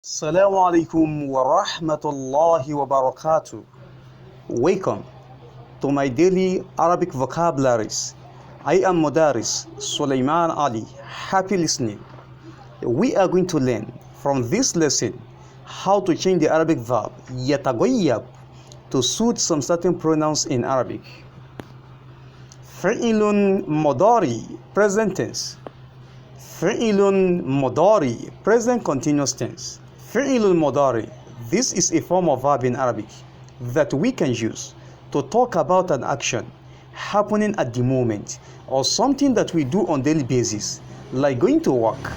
Assalamu alaikum wa rahmatullahi wa barakatuh. Welcome to my daily Arabic vocabularies. I am Mudaris Sulaiman Ali. Happy listening. We are going to learn from this lesson how to change the Arabic verb yataghayyab to suit some certain pronouns in Arabic. Fi'ilun mudari, present tense. Fi'ilun mudari, present continuous tense. Fi'ilul mudari, this is a form of verb in Arabic that we can use to talk about an action happening at the moment or something that we do on daily basis, like going to work,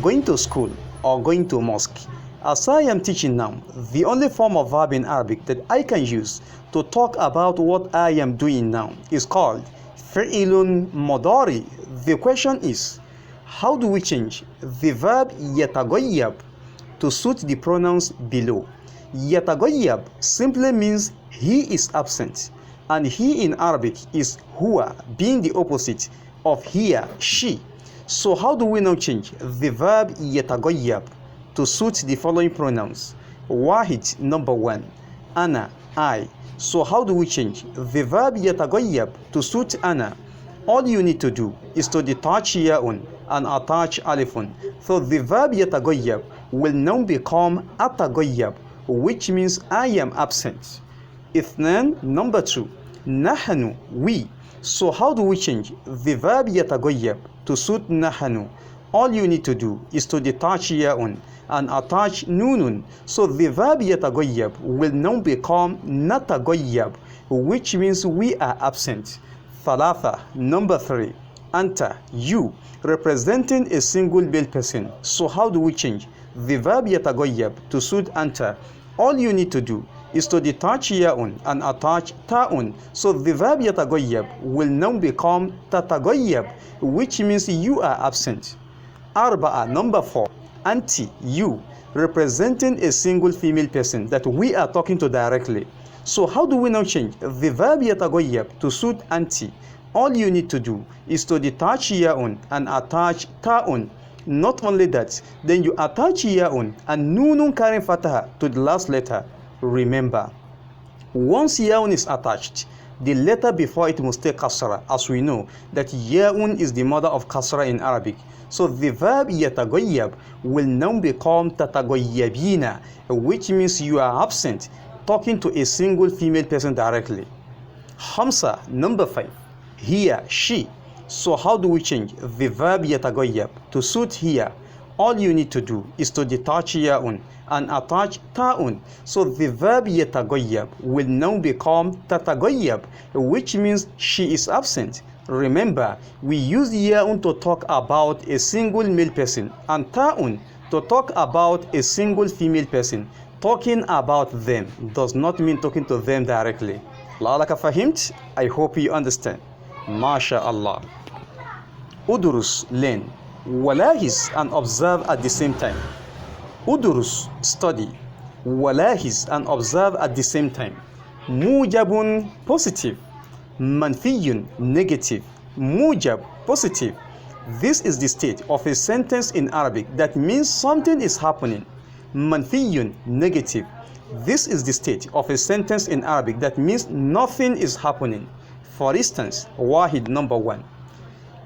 going to school, or going to mosque. As I am teaching now, the only form of verb in Arabic that I can use to talk about what I am doing now is called fi'ilun mudari. The question is, how do we change the verb yataghayyab to suit the pronouns below? Yataghayyab simply means he is absent, and he in Arabic is huwa, being the opposite of hiya, she. So how do we now change the verb yataghayyab to suit the following pronouns? Wahid, number one, ana, I. So how do we change the verb yataghayyab to suit ana? All you need to do is to detach ya'un and attach alifun. So the verb yataghayyab will now become ataghayyab, which means I am absent. Ithnan, number two, nahanu, we. So how do we change the verb yataghayyab to suit nahanu? All you need to do is to detach ya'un and attach nunun. So the verb yataghayyab will now become nataghayyab, which means we are absent. Thalatha, number three, anta, you, representing a single male person. So how do we change the verb yataghayyab to suit anta? All you need to do is to detach ya'un and attach ta'un. So the verb yataghayyab will now become tataghayyab, which means you are absent. Arba'a, number four, anti, you, representing a single female person that we are talking to directly. So how do we now change the verb yataghayyab to suit anti? All you need to do is to detach ya'un and attach ta'un. Not only that, then you attach ya'un and nunun carrying fataha to the last letter. Remember, once ya'un is attached, the letter before it must take kasra, as we know that ya'un is the mother of kasra in Arabic. So the verb yataghayyab will now become tataghayyabina, which means you are absent, talking to a single female person directly. Hamsa, number five, here, she. So how do we change the verb yataghayyab to suit here? All you need to do is to detach ya'un and attach ta'un. So the verb yataghayyab will now become tataghayyab, which means she is absent. Remember, we use ya'un to talk about a single male person and ta'un to talk about a single female person. Talking about them does not mean talking to them directly. La'alaka fahimt? I hope you understand. MashaAllah. Udurus, learn. Walahis, and observe at the same time. Udurus, study. Walahis, and observe at the same time. Mujabun, positive. Manfiyun, negative. Mujab, positive. This is the state of a sentence in Arabic that means something is happening. Manfiyun, negative. This is the state of a sentence in Arabic that means nothing is happening. For instance, Wahid, number one,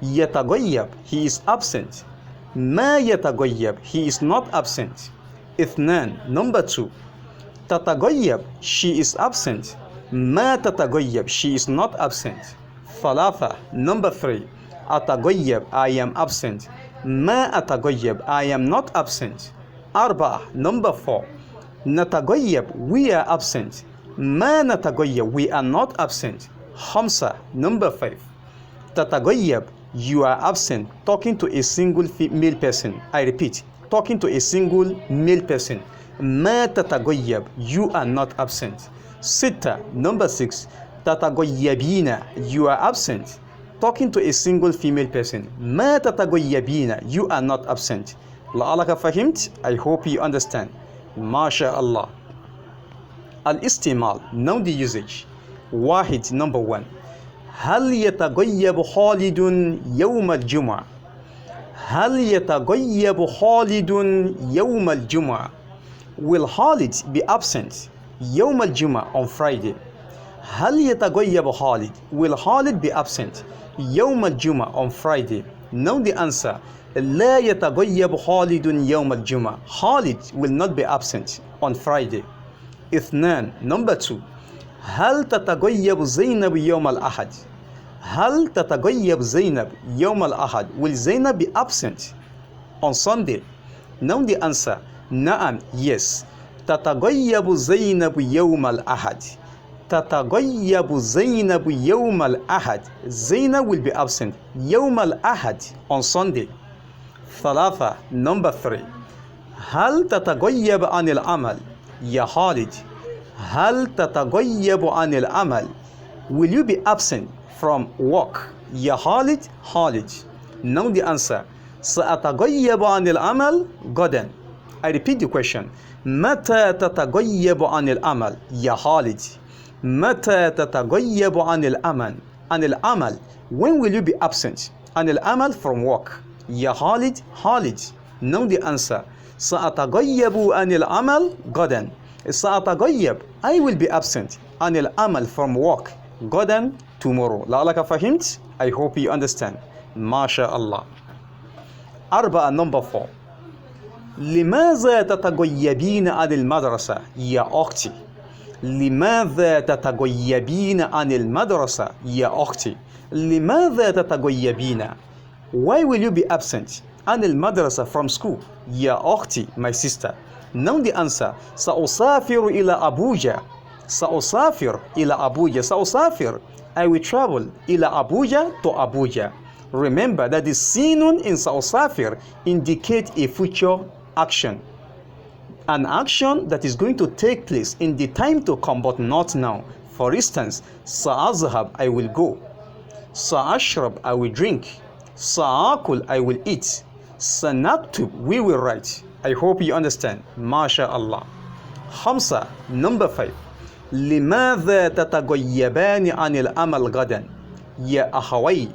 yataghayyab, he is absent. Ma yataghayyab, he is not absent. Ithnan, number two, tataghayyab, she is absent. Ma tataghayyab, she is not absent. Thalatha, number three, ataghayyab, I am absent. Ma ataghayyab, I am not absent. Arba, number four, nataghayyab, we are absent. Ma nataghayyab, we are not absent. Hamsa, number five, tataghayyab, you are absent, talking to a single male person. I repeat, talking to a single male person. Ma tataghayyab, you are not absent. Sita, number six, tataghayyabina, you are absent, talking to a single female person. Ma tataghayyabina, you are not absent. La'alaka fahimt? I hope you understand. MashaAllah. Al-istimal, now the usage. Wahid, number one, هل يتغيب خالد يوم الجمعة؟ هل يتغيب خالد يوم الجمعة؟ will Khalid be absent يوم الجمعة on Friday? هل يتغيب خالد? Will Khalid be absent يوم الجمعة on Friday? Now the answer, لا يتغيب خالد يوم الجمعة. Khalid will not be absent on Friday. اثنان, number 2. هل تتغيب زينب يوم الأحد? هل تتغيب زينب يوم الأحد? Will Zainab be absent on Sunday? Now the answer, نعم, yes. تتغيب زينب يوم الأحد. تتغيب زينب يوم الأحد. Zainab will be absent يوم الأحد on Sunday. ثلاثة, number 3. هل تتغيب عن العمل يا خالد؟ هل تتغيب عن العمل? Will you be absent from work يا خالد؟ خالد. Now the answer, سأتغيب عن العمل غدا. I repeat the question. متى تتغيب عن العمل يا خالد؟ متى تتغيب عن العمل؟ عن العمل. When will you be absent عن العمل from work يا خالد؟ خالد. Now the answer, سأتغيب عن العمل غدا. سأتغيب, I will be absent عن العمل from work غدا, tomorrow. لعلك فهمت? I hope you understand. ما شاء الله. أربعة, number 4. لماذا تتغيبين عن المدرسة يا أختي؟ لماذا تتغيبين عن المدرسة يا أختي؟ لماذا تتغيبين? Why will you be absent عن المدرسة from school يا أختي, my sister? Now the answer, سأسافر إلى أبوجا. سأسافر إلى أبوجا. سأسافر, I will travel إلى أبوجا, to Abuja. Remember that the sinun in سأسافر indicate a future action, an action that is going to take place in the time to come but not now. For instance, سأذهب, I will go. سأشرب, I will drink. سأكل, I will eat. سنكتب, we will write. I hope you understand. ما شاء الله. خمسة, number 5. لماذا تتغيبان عن العمل غدا يا أخوي؟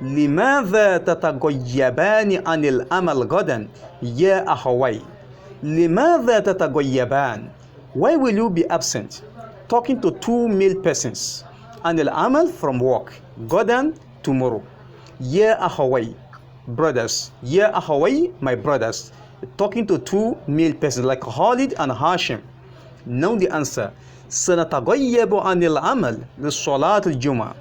لماذا تتغيبان عن العمل غدا يا أخوي؟ لماذا تتغيبان? Why will you be absent? Talking to two male persons. عن العمل from work. غدا, tomorrow. يا أخوي, brothers. يا أخوي, my brothers. Talking to two male persons like Khalid and Hashim. Now the answer, سنتغيب عن العمل للصلاة الجمعة.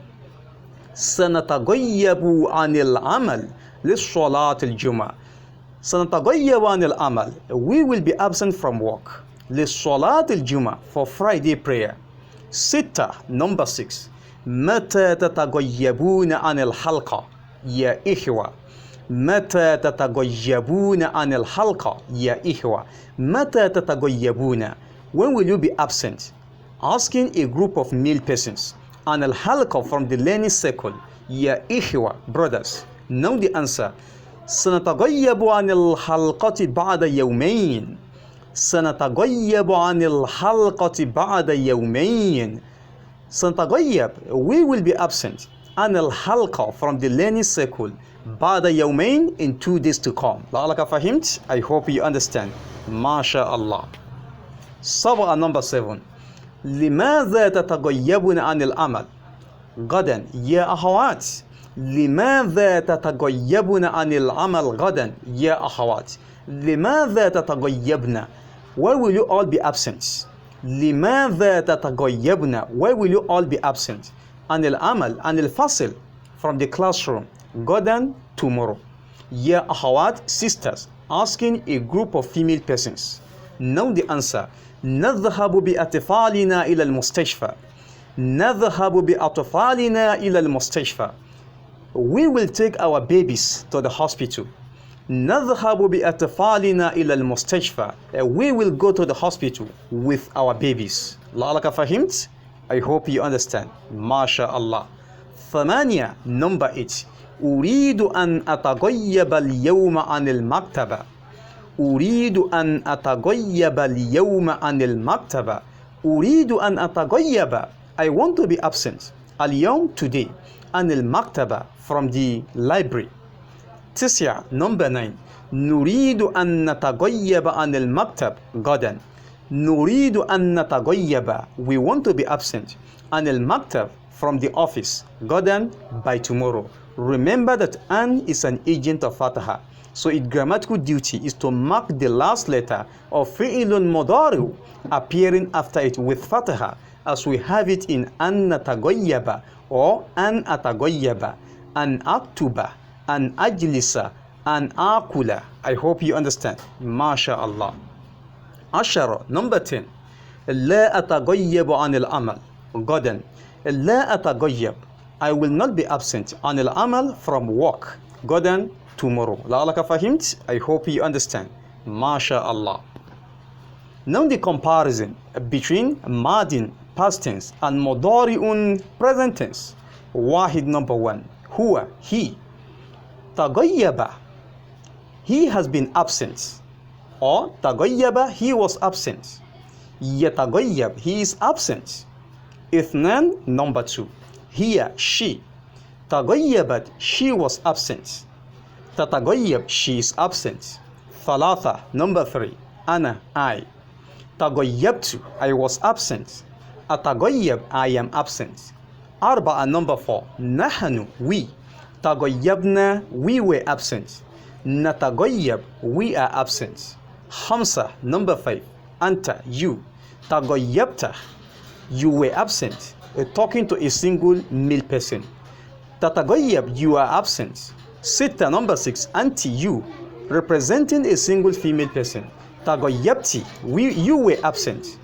سنتغيب عن العمل للصلاة الجمعة. سنتغيب عن العمل, we will be absent from work. للصلاة الجمعة, for Friday prayer. ستة, number 6. متى تتغيبون عن الحلقة يا إخوة؟ متى تتغيبون عن الحلقة يا إخوة؟ متى تتغيبون? When will you be absent? Asking a group of male persons. عن الحلقة from the learning circle. يا إخوة, brothers. Now the answer, سنتغيب عن الحلقة بعد يومين. سنتغيب عن الحلقة بعد يومين. سنتغيب, we will be absent عن الحلقة from the learning circle بعد يومين, in 2 days to come. لعلك فهمت? I hope you understand. ما شاء الله. سبعة, number 7. لماذا تتغيبون عن العمل غدا يا أخوات؟ لماذا تتغيبون عن العمل غدا يا أخوات؟ لماذا تتغيبن? Why will you all be absent? لماذا تتغيبن? Why will you all be absent? عن العمل, عن الفصل, from the classroom. غدا, tomorrow. يا أخوات, sisters. Asking a group of female persons. Now the answer, نذهب بأطفالنا إلى المستشفى. نذهب بأطفالنا إلى المستشفى. We will take our babies to the hospital. نذهب بأطفالنا إلى المستشفى. We will go to the hospital with our babies. لعلك فهمت? I hope you understand. ما شاء الله. 8, number 8. أريد أن أتغيب اليوم عن المكتبة. أريد أن أتغيب اليوم عن المكتبة. أريد أن أتغيب, I want to be absent. اليوم, today. عن المكتبة, from the library. تسعة number 9 نريد أن نتغيب عن المكتب غدا. نريد أن نتغيب, we want to be absent, عن المكتب, from the office, غدا, by tomorrow. Remember that an is an agent of fataha, so its grammatical duty is to mark the last letter of fi'ilun mudari appearing after it with fataha, as we have it in an nataghayyaba or an ataghayyaba, an aktuba, an ajlisa, an akula. I hope you understand. MashaAllah. عشرة number 10 لا أتغيب عن العمل غدا. لا أتغيب, I will not be absent, عن العمل, from work, غدا, tomorrow. لعلك فهمت? I hope you understand. MashaAllah. Now the comparison between madin, past tense, and mudari'un, present tense. واحد number 1 هو, he. تغيب, he has been absent, or تغيب, he was absent. يتغيب, he is absent. اثنان number 2 هي, she. تغيبت, she was absent. تتغيب, she is absent. ثلاثة number 3 أنا, I. تغيبت, I was absent. أتغيب, I am absent. أربعة number 4 نحن, we. تغيبنا, we were absent. نتغيب, we are absent. خمسة number 5 أنت, you. تغيبت, you were absent. Talking to a single male person. تتغيب, you are absent. ستة number 6 أنت, you. Representing a single female person. تغيبتي, you were absent.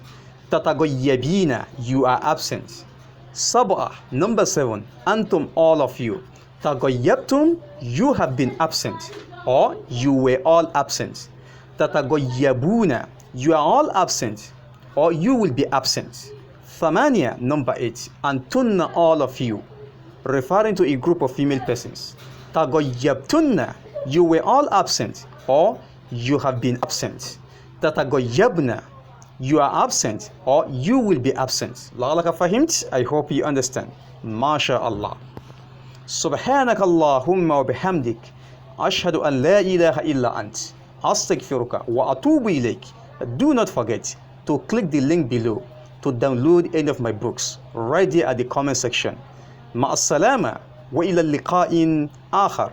تتغيبين, you are absent. سبعة number 7 أنتم, all of you. تغيبتم, you have been absent, or you were all absent. تتغيبون, you are all absent, or you will be absent. ثمانية number 8 أنتن, all of you, referring to a group of female persons. تغيبتن, you were all absent, or you have been absent. تتغيبن, you are absent, or you will be absent. لعلك فهمت? I hope you understand. MashaAllah. سبحانك اللهم وبحمدك أشهد أن لا إله إلا أنت أستغفرك وأتوب إليك. Do not forget to click the link below to download any of my books right there at the comment section. مع السلامة وإلى اللقاء آخر.